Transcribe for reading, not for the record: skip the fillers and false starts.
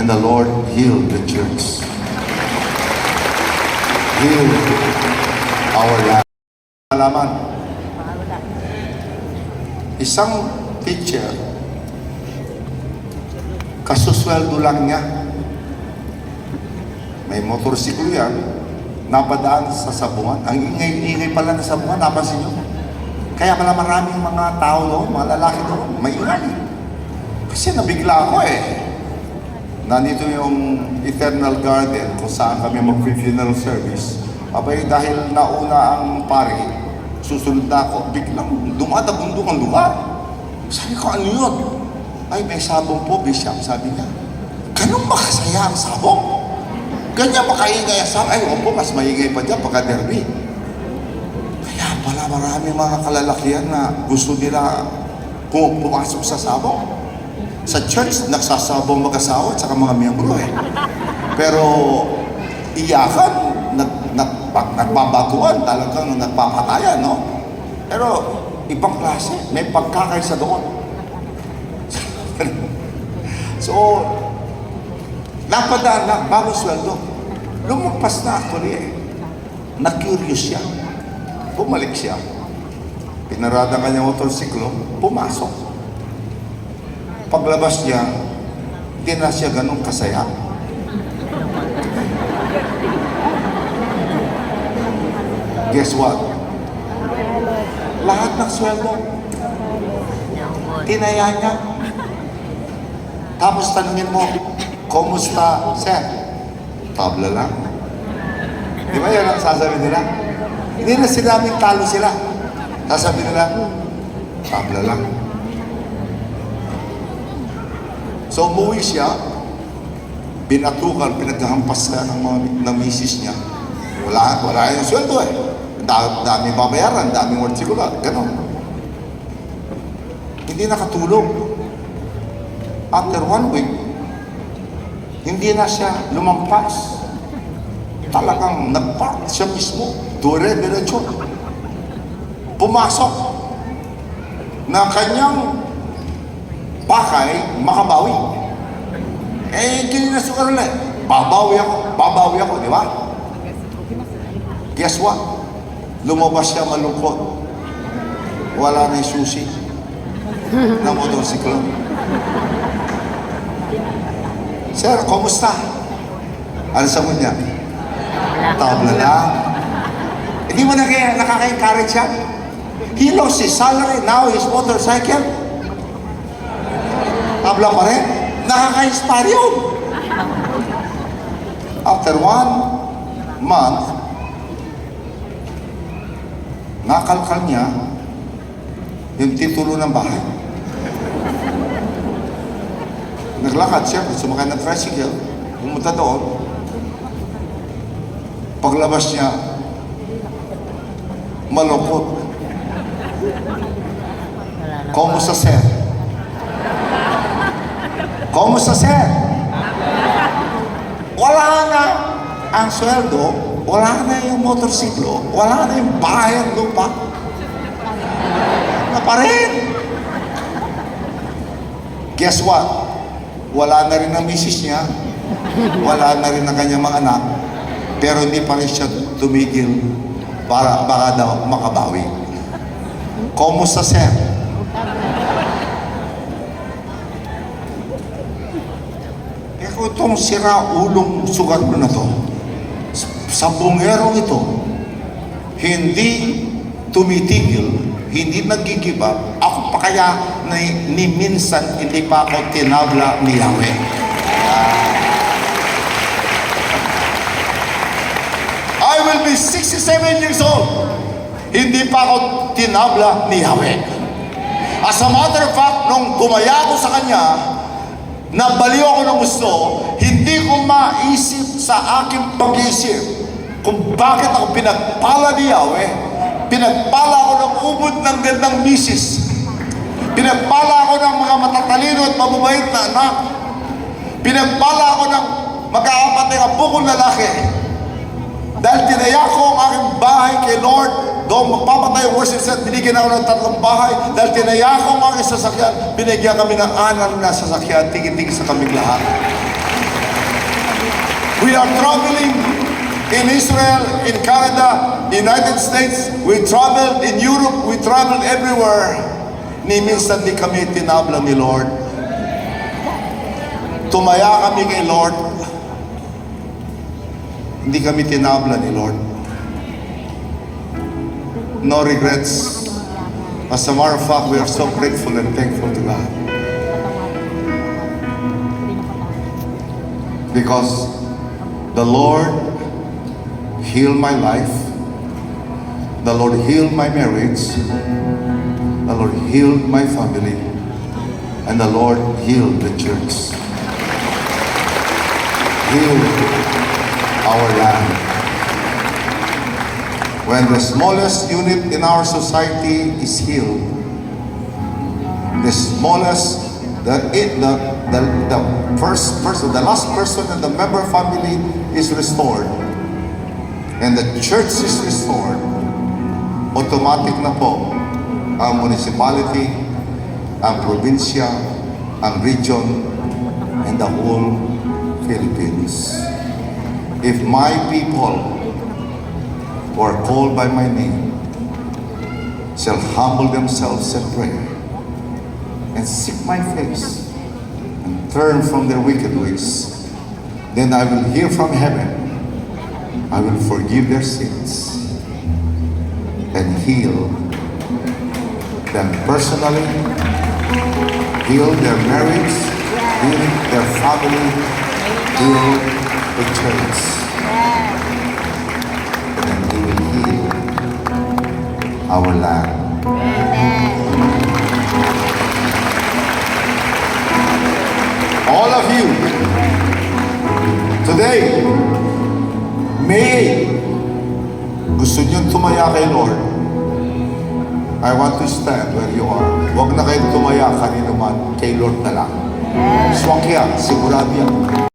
And the Lord healed the church. Healed our land. Malaman, isang teacher, kasusweldo lang niya. May motorsiklo yan, napadaan sa sabungan. Ang ingay-ingay pala na sabungan, napansin nyo? Kaya pala maraming mga tao doon, mga lalaki doon, may ingay. Kasi nabigla ako eh. Nandito yung Eternal Garden kung saan kami mag-funeral service. Abay, dahil nauna ang pari, susunod na ako, biglang dumadabundong ang lugar. Sabi ko, ano yun? Ay, may sabong po, Bishop, sabi niya. Ganun ba kasaya ang sabong? Ganyan ba kaingay ang sabong? Ay, opo, mas maingay pa dyan pagka-derby. Kaya pala marami mga kalalakihan na gusto nila pumasok sa sabong. Sa church, nagsasabong mag-asawa at saka mga miyembro eh. Pero iyakan, nagbabatuan, talagang nagpapatayan, no? Pero ibang klase, may pagkakaisa doon. So, napadaan lang, bagong sweldo. Lumagpas na actually eh. Na-curious siya. Bumalik siya. Pinarada kanya motorsiklo, pumasok. Paglabas niya, hindi na siya ganun kasaya. Guess what? Lahat ng sweldo, tinaya niya. Tapos tanungin mo, kumusta, sir? Tabla lang. Di ba yan ang sasabihin nila? Hindi na sinabing talo sila. Sasabihin nila, tabla lang. So umuwi siya, binatukan, pinaghahampas siya ng misis niya. Wala yung sweldo eh. Dami babayaran, daming wartsikula, gano'n. Hindi nakatulog. After 1 week, hindi na siya lumampas. Talagang nagpark siya mismo, dire-diretso. Pumasok na kanyang pakay, makabawi. Eh, kinasukan ulit. Babawi ako, di ba? Guess what? Lumabas siya malungkot. Wala na yung susi na motorsiklo. Sir, kumusta? Ano sa niya? Tabla lang. Hindi mo na kaya nakaka-encourage siya? He lost his salary, now his motorcycle. Tabla pa rin. Nakaka-inspire yun. After 1 month, nakalkal niya yung titulo ng bahay. Naglakad siya, sumakay ng tricycle, pumunta doon. Paglabas niya, malungkot. Kumusta, sir? Kumusta, sir? Wala na ang sweldo, wala na yung motorsiklo, wala na yung bahay at lupa. Na pa rin. Guess what? Wala na rin ang misis niya, wala na rin ang kanyang mga anak, pero hindi pa rin siya tumigil para baka daw makabawi. Kumusta, sir? Pero itong sira-ulong sugat ko na to, sa bungerong ito, hindi tumitigil, hindi nag-give up. Ako pa kaya ni minsan hindi pa ako tinabla ni Yahweh. I will be 67 years old. Hindi pa ako tinabla ni Yahweh. As a matter of fact, nung gumaya ako sa Kanya, nabaliw ako ng gusto, hindi ko maisip sa aking pag-iisip kung bakit ako pinagpala ni Yahweh. Pinagpala ako ng ubod ng gandang misis. Pinagpala ako ng mga matatalino at mababait na anak. Pinagpala ako ng magkakapatid ang bukong lalaki. Dahil tinaya ko ang aking bahay kay Lord, doon magpapatay ang worship set, binigyan ako ng 3 bahay. Dahil tinaya ko ang aking sasakyan, binigyan kami ng 6 na sasakyan, tingin-tingin sa kaming lahat. We are traveling in Israel, in Canada, United States. We traveled in Europe. We traveled everywhere. Ni minsan di kami tinabla ni Lord. Tumaya kami kay Lord. Hindi kami tinabla ni Lord. No regrets. As a matter of fact, we are so grateful and thankful to God. Because the Lord healed my life. The Lord healed my marriage. The Lord healed my family. And the Lord healed the church. Healed our land. When the smallest unit in our society is healed, the smallest, the first person, the last person in the member family is restored, and the church is restored, automatic na po ang municipality, ang probinsya, ang region, and the whole Philippines. If my people who are called by my name shall humble themselves and pray and seek my face and turn from their wicked ways, then I will hear from heaven. I will forgive their sins and heal them personally, heal their marriage, heal their family, heal the church. Our land. All of you, today, May, gusto nyo tumaya kay Lord, I want to stand where you are. Huwag na kayo tumaya kanino man, kay Lord na lang. Swak yan, sigurado yan.